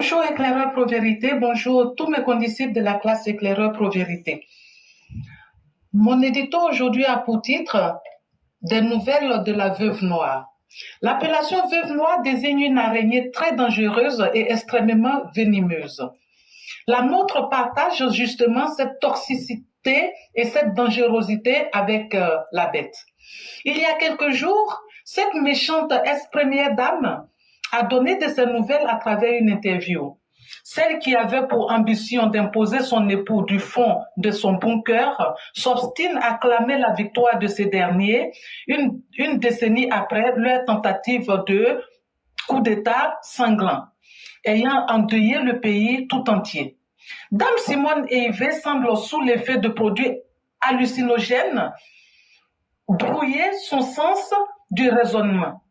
Bonjour éclaireur Pro-Vérité, bonjour tous mes condisciples de la classe éclaireur Pro-Vérité. Mon édito aujourd'hui a pour titre Des nouvelles de la veuve noire. L'appellation veuve noire désigne une araignée très dangereuse et extrêmement venimeuse. La nôtre partage justement cette toxicité et cette dangerosité avec la bête. Il y a quelques jours, cette méchante ex-première dame a donné de ses nouvelles à travers une interview. Celle qui avait pour ambition d'imposer son époux du fond de son bunker s'obstine à clamer la victoire de ces derniers une décennie après leur tentative de coup d'État sanglant, ayant endeuillé le pays tout entier. Dame Simone Eivé semble sous l'effet de produits hallucinogènes brouiller son sens du raisonnement.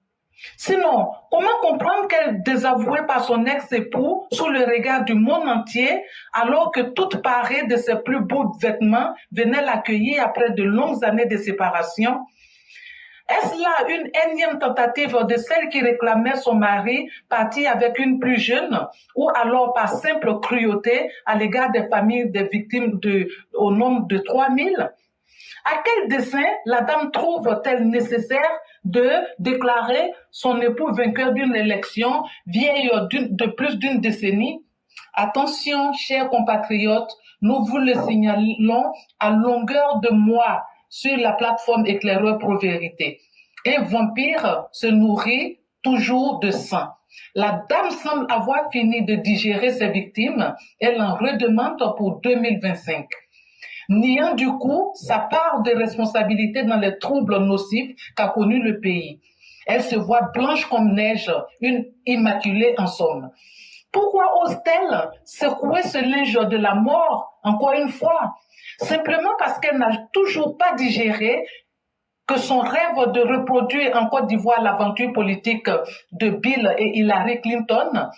Sinon, comment comprendre qu'elle désavouée par son ex-époux sous le regard du monde entier alors que toute parée de ses plus beaux vêtements venait l'accueillir après de longues années de séparation? Est-ce là une énième tentative de celle qui réclamait son mari parti avec une plus jeune ou alors par simple cruauté à l'égard des familles des victimes au nombre de 3000? À quel dessein la dame trouve-t-elle nécessaire de déclarer son époux vainqueur d'une élection vieille de plus d'une décennie? Attention, chers compatriotes, nous vous le signalons à longueur de mois sur la plateforme Éclaireur Pro-Vérité. Un vampire se nourrit toujours de sang. La dame semble avoir fini de digérer ses victimes. Elle en redemande pour 2025. Niant du coup sa part de responsabilité dans les troubles nocifs qu'a connus le pays. Elle se voit blanche comme neige, une immaculée en somme. Pourquoi ose-t-elle secouer ce linge de la mort, encore une fois? Simplement parce qu'elle n'a toujours pas digéré que son rêve de reproduire en Côte d'Ivoire l'aventure politique de Bill et Hillary Clinton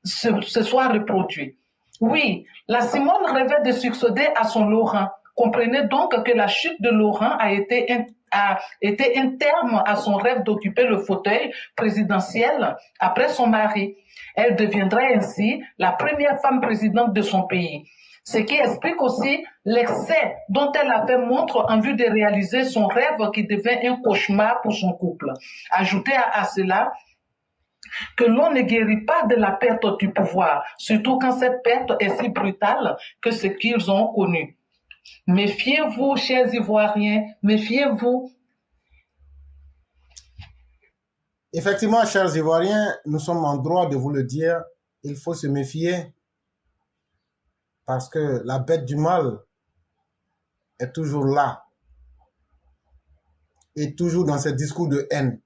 se soit reproduit. Oui, la Simone rêvait de succéder à son Laurent. Comprenez donc que la chute de Laurent a été un terme à son rêve d'occuper le fauteuil présidentiel après son mari. Elle deviendrait ainsi la première femme présidente de son pays. Ce qui explique aussi l'excès dont elle a fait montre en vue de réaliser son rêve qui devint un cauchemar pour son couple. Ajoutez à cela que l'on ne guérit pas de la perte du pouvoir, surtout quand cette perte est si brutale que ce qu'ils ont connu. Méfiez-vous, chers Ivoiriens, méfiez-vous. Effectivement, chers Ivoiriens, nous sommes en droit de vous le dire, il faut se méfier parce que la bête du mal est toujours là et toujours dans ses discours de haine.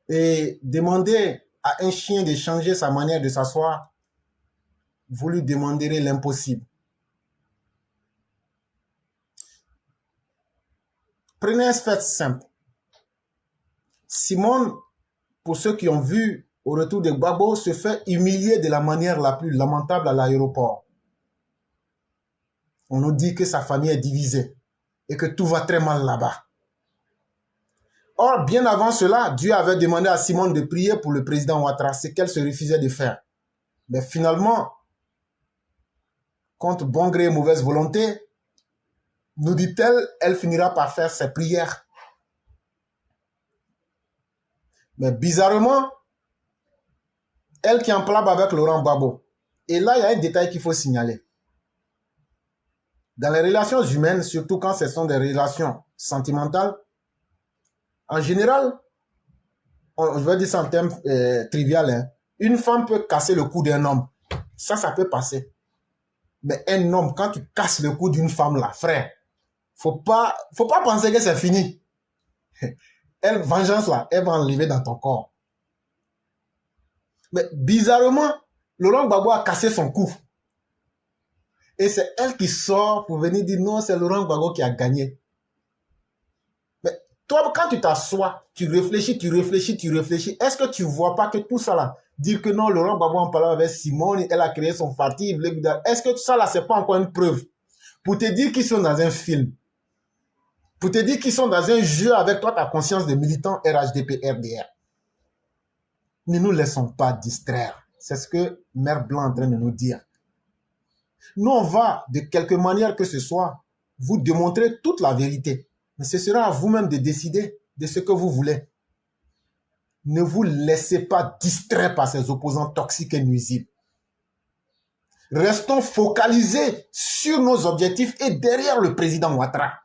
Et demander à un chien de changer sa manière de s'asseoir, vous lui demanderez l'impossible. Prenez un fait simple. Simone, pour ceux qui ont vu au retour de Gbagbo, se fait humilier de la manière la plus lamentable à l'aéroport. On nous dit que sa famille est divisée et que tout va très mal là-bas. Or, bien avant cela, Dieu avait demandé à Simone de prier pour le président Ouattara, ce qu'elle se refusait de faire. Mais finalement, contre bon gré et mauvaise volonté, nous dit-elle, elle finira par faire ses prières. Mais bizarrement, elle qui emploie avec Laurent Gbagbo. Et là, il y a un détail qu'il faut signaler. Dans les relations humaines, surtout quand ce sont des relations sentimentales, en général, je vais dire ça en termes trivial, hein, une femme peut casser le cou d'un homme. Ça peut passer. Mais un homme, quand tu casses le cou d'une femme, là, frère, faut pas penser que c'est fini. Vengeance, là, elle va enlever dans ton corps. Mais bizarrement, Laurent Gbagbo a cassé son cou. Et c'est elle qui sort pour venir dire non, c'est Laurent Gbagbo qui a gagné. Mais toi, quand tu t'assois, tu réfléchis. Est-ce que tu vois pas que tout ça là, dire que non, Laurent Gbagbo en parlant avec Simone, elle a créé son parti, est-ce que tout ça là, c'est pas encore une preuve pour te dire qu'ils sont dans un film, pour te dire qu'ils sont dans un jeu avec toi, ta conscience de militant RHDP, RDR. Ne nous laissons pas distraire. C'est ce que Mère Blanc est en train de nous dire. Nous, on va, de quelque manière que ce soit, vous démontrer toute la vérité. Mais ce sera à vous-même de décider de ce que vous voulez. Ne vous laissez pas distraire par ces opposants toxiques et nuisibles. Restons focalisés sur nos objectifs et derrière le président Ouattara.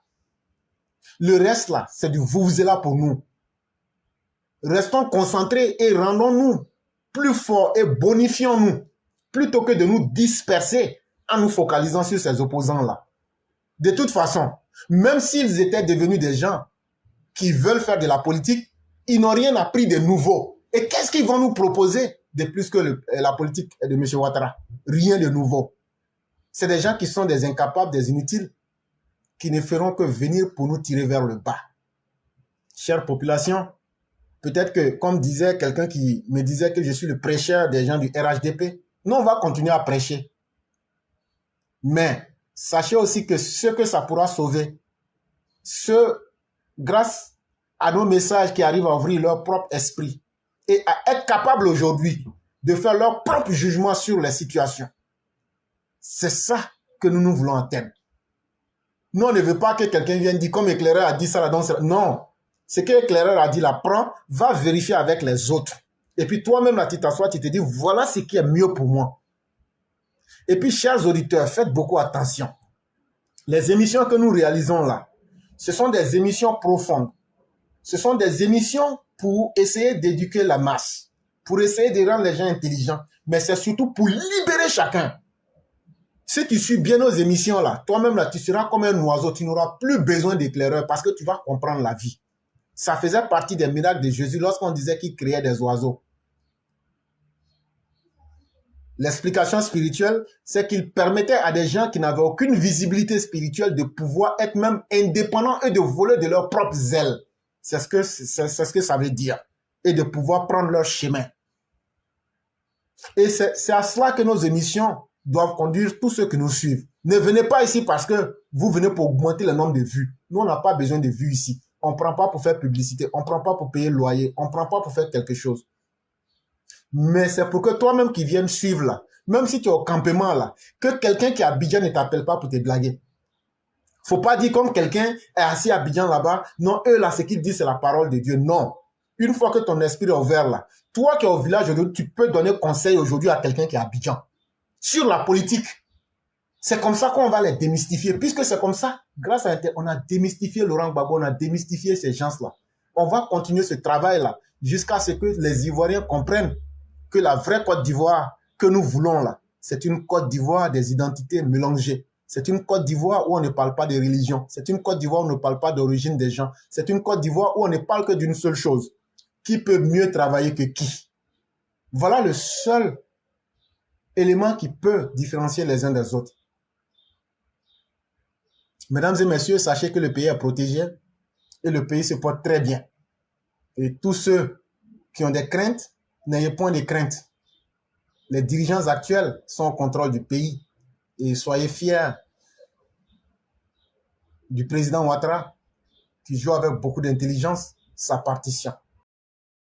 Le reste là, c'est du vuvuzela pour nous. Restons concentrés et rendons-nous plus forts et bonifions-nous plutôt que de nous disperser en nous focalisant sur ces opposants-là. De toute façon, même s'ils étaient devenus des gens qui veulent faire de la politique, ils n'ont rien appris de nouveau. Et qu'est-ce qu'ils vont nous proposer de plus que la politique de M. Ouattara? Rien de nouveau. C'est des gens qui sont des incapables, des inutiles, qui ne feront que venir pour nous tirer vers le bas. Chère population, peut-être que, comme disait quelqu'un qui me disait que je suis le prêcheur des gens du RHDP, nous, on va continuer à prêcher. Mais sachez aussi que ce que ça pourra sauver, grâce à nos messages qui arrivent à ouvrir leur propre esprit et à être capables aujourd'hui de faire leur propre jugement sur les situations. C'est ça que nous voulons atteindre. Nous, on ne veut pas que quelqu'un vienne dire, comme Éclaireur a dit ça là, donc non. Ce que Éclaireur a dit là, prends, va vérifier avec les autres. Et puis toi-même là, tu t'assois, tu te dis, voilà ce qui est mieux pour moi. Et puis, chers auditeurs, faites beaucoup attention. Les émissions que nous réalisons là, ce sont des émissions profondes. Ce sont des émissions pour essayer d'éduquer la masse, pour essayer de rendre les gens intelligents, mais c'est surtout pour libérer chacun. Si tu suis bien nos émissions là, toi-même là, tu seras comme un oiseau, tu n'auras plus besoin d'éclaireur parce que tu vas comprendre la vie. Ça faisait partie des miracles de Jésus lorsqu'on disait qu'il créait des oiseaux. L'explication spirituelle, c'est qu'il permettait à des gens qui n'avaient aucune visibilité spirituelle de pouvoir être même indépendants et de voler de leurs propres ailes. C'est ce que ça veut dire. Et de pouvoir prendre leur chemin. Et c'est à cela que nos émissions doivent conduire tous ceux qui nous suivent. Ne venez pas ici parce que vous venez pour augmenter le nombre de vues. Nous, on n'a pas besoin de vues ici. On ne prend pas pour faire publicité. On ne prend pas pour payer le loyer. On ne prend pas pour faire quelque chose. Mais c'est pour que toi-même qui viennes suivre là, même si tu es au campement là, que quelqu'un qui est à Abidjan ne t'appelle pas pour te blaguer. Faut pas dire comme quelqu'un est assis à Abidjan là-bas, non, eux là, ce qu'ils disent, c'est la parole de Dieu. Non. Une fois que ton esprit est ouvert là, toi qui es au village aujourd'hui, tu peux donner conseil aujourd'hui à quelqu'un qui est à Abidjan. Sur la politique. C'est comme ça qu'on va les démystifier. Puisque c'est comme ça, grâce à Internet, on a démystifié Laurent Gbagbo, on a démystifié ces gens-là. On va continuer ce travail-là jusqu'à ce que les Ivoiriens comprennent que la vraie Côte d'Ivoire que nous voulons là, c'est une Côte d'Ivoire des identités mélangées. C'est une Côte d'Ivoire où on ne parle pas de religion. C'est une Côte d'Ivoire où on ne parle pas d'origine des gens. C'est une Côte d'Ivoire où on ne parle que d'une seule chose. Qui peut mieux travailler que qui? Voilà le seul élément qui peut différencier les uns des autres. Mesdames et messieurs, sachez que le pays est protégé et le pays se porte très bien. Et tous ceux qui ont des craintes, n'ayez point de crainte. Les dirigeants actuels sont au contrôle du pays. Et soyez fiers du président Ouattara qui joue avec beaucoup d'intelligence sa partition.